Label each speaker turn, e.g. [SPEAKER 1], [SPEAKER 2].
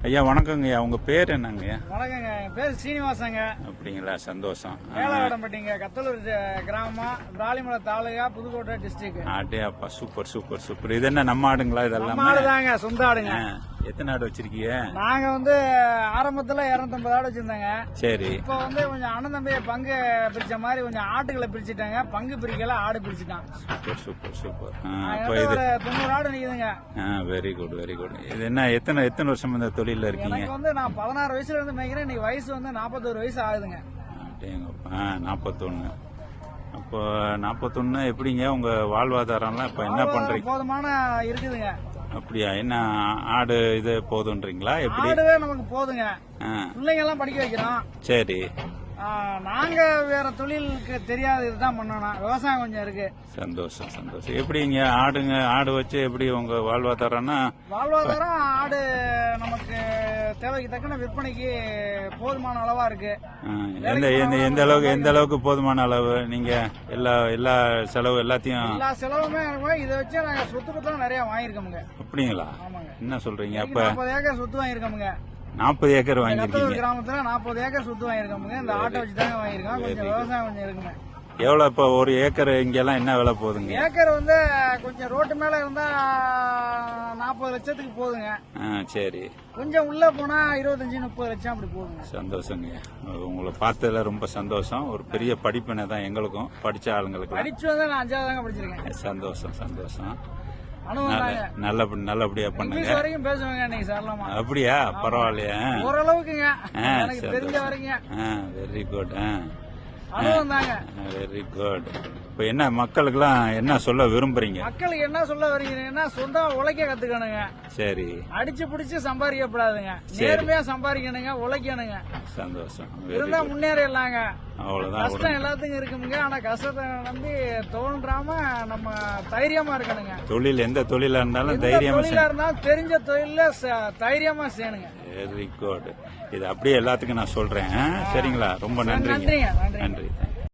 [SPEAKER 1] ஐயா வணக்கங்கய்யா, உங்க பேர் என்னங்கய்யா?
[SPEAKER 2] வணக்கங்க, என் பேர் சீனிவாசங்க.
[SPEAKER 1] அப்படிங்களா, சந்தோஷம்.
[SPEAKER 2] மேலவடம்பட்டிங்க, கத்தலூர் கிராமம், பிராலிமலை தாலுகா, புதுக்கோட்டை டிஸ்ட்ரிக்ட்.
[SPEAKER 1] ஆட்டே அப்பா, சூப்பர் சூப்பர் சூப்பர். இது என்ன நம்ம ஆடுங்களா? இதெல்லாம்
[SPEAKER 2] நம்ம ஆடுதாங்க, சொந்த ஆடுங்க.
[SPEAKER 1] எத்தனை ஆடு வச்சிருக்கீங்க?
[SPEAKER 2] நாங்க ஆரம்பத்துல 250 ஆடு வச்சிருந்தாங்க.
[SPEAKER 1] சரி.
[SPEAKER 2] இப்ப கொஞ்சம் அண்ணன் தம்பிய பங்கு பிரிச்ச மாதிரி கொஞ்சம் ஆட்டுகளை பிரிச்சுட்டாங்க. பங்கு பிரிக்கல, ஆடு பிரிச்சுட்டான்.
[SPEAKER 1] Super super super.
[SPEAKER 2] ஒரு 90 ஆடு நிக்குதுங்க.
[SPEAKER 1] Very good very good. இது என்ன எத்தனை வருஷம் இந்த தொழில இருக்கீங்க?
[SPEAKER 2] எனக்கு நான் 16 வயசுல இருந்து நினைக்கிறேன். இன்னைக்கு வயசு 41 வயசு ஆகுதுங்க.
[SPEAKER 1] 41. அப்போ 41 எப்படிங்க உங்க வாழ்வாதாரம்லாம் இப்ப என்ன பண்றீங்க?
[SPEAKER 2] போதுமான இருக்குதுங்க.
[SPEAKER 1] அப்படியா? என்ன ஆடு இது போதுன்றீங்களா? எப்படி?
[SPEAKER 2] ஆடுவே நமக்கு போதுங்க. பிள்ளைங்க எல்லாம் படிக்க வைக்கிறோம்.
[SPEAKER 1] சரி.
[SPEAKER 2] நாங்க வேற தொழிலுக்கு தெரியாது, இதுதான் பண்ணணும். விவசாயம் கொஞ்சம் இருக்கு.
[SPEAKER 1] சந்தோஷம் சந்தோஷம். எப்படிங்க ஆடு வச்சு எப்படி உங்க வாழ்வாதாரம்னா?
[SPEAKER 2] வாழ்வாதாரம் ஆடு நமக்கு தேவைக்கு தக்கன விற்பனைக்கு போதுமான அளவா இருக்கு.
[SPEAKER 1] எந்த அளவுக்கு போதுமான அளவு? நீங்க எல்லா செலவு எல்லாத்தையும்?
[SPEAKER 2] எல்லா செலவுமே இதை வச்சு நாங்க சொத்து பத்திரம் நிறைய வாங்கியிருக்கோங்க.
[SPEAKER 1] அப்படிங்களா?
[SPEAKER 2] ஆமாங்க.
[SPEAKER 1] என்ன சொல்றீங்க? அப்ப
[SPEAKER 2] 40 ஏக்கர் சொத்து வாங்கியிருக்கோங்க.
[SPEAKER 1] 40 ஏக்கர் வாங்கிருக்கீங்க?
[SPEAKER 2] கிராமத்துல 40 ஏக்கர் சொத்து வாங்கியிருக்கோங்க. இந்த ஆட்டை வச்சு தாங்க வாங்கியிருக்கோம். கொஞ்சம் விவசாயம் கொஞ்சம் இருக்குங்க.
[SPEAKER 1] எவ்வளவு இப்ப ஒரு ஏக்கர் இங்கெல்லாம் என்ன விலை போகுதுங்க?
[SPEAKER 2] ஏக்கர் கொஞ்சம் ரோட்டு மேல இருந்தா 40 லட்சத்துக்கு போகுதுங்க.
[SPEAKER 1] சரி.
[SPEAKER 2] கொஞ்சம் உள்ள போனா 25-30 லட்சம் அப்படி போகுதுங்க.
[SPEAKER 1] சந்தோஷங்க, உங்களை பார்த்ததுல ரொம்ப சந்தோஷம். ஒரு பெரிய படிப்பினை தான் எங்களுக்கும், படிச்ச ஆளுங்களுக்கு.
[SPEAKER 2] படிச்சு நான் 5ஆவது தாங்க படிச்சிருக்கேன்.
[SPEAKER 1] சந்தோஷம் சந்தோஷம்.
[SPEAKER 2] நல்லபடியா
[SPEAKER 1] பண்ணுங்க.
[SPEAKER 2] வரைக்கும் பேசுவாங்க நீங்க சார்லாமா?
[SPEAKER 1] அப்படியா? பரவாயில்லையா?
[SPEAKER 2] ஓரளவுக்குங்க, எனக்கு தெரிஞ்ச வரைக்கும்.
[SPEAKER 1] Very good.
[SPEAKER 2] Very
[SPEAKER 1] good. இப்ப என்ன மக்களுக்கெல்லாம் என்ன சொல்ல விரும்புறீங்க?
[SPEAKER 2] மக்களுக்கு என்ன சொல்ல வரீங்கன்னா, சொந்தமா உழைக்க கத்துக்கணுங்க.
[SPEAKER 1] சரி.
[SPEAKER 2] அடிச்சு பிடிச்சு சம்பாதிக்கப்படாதுங்க, நேர்மையா சம்பாதிக்கணுங்க, உழைக்கணுங்க.
[SPEAKER 1] சந்தோஷம்.
[SPEAKER 2] இருந்தா முன்னேறிடலாங்க.
[SPEAKER 1] அவ்வளவுதான்.
[SPEAKER 2] கஷ்டம் எல்லாத்துக்கும் இருக்குங்க, ஆனா கஷ்டத்தை நம்பி தோன்றாம நம்ம தைரியமா இருக்கணுங்க.
[SPEAKER 1] தொழில் எந்த தொழிலா இருந்தாலும் தைரியமா
[SPEAKER 2] இருந்தாலும் தெரிஞ்ச தொழில தைரியமா செய்யணுங்க.
[SPEAKER 1] Very good. இது அப்படியே எல்லாத்துக்கும் நான் சொல்றேன். சரிங்களா? ரொம்ப நன்றி.
[SPEAKER 2] நன்றி.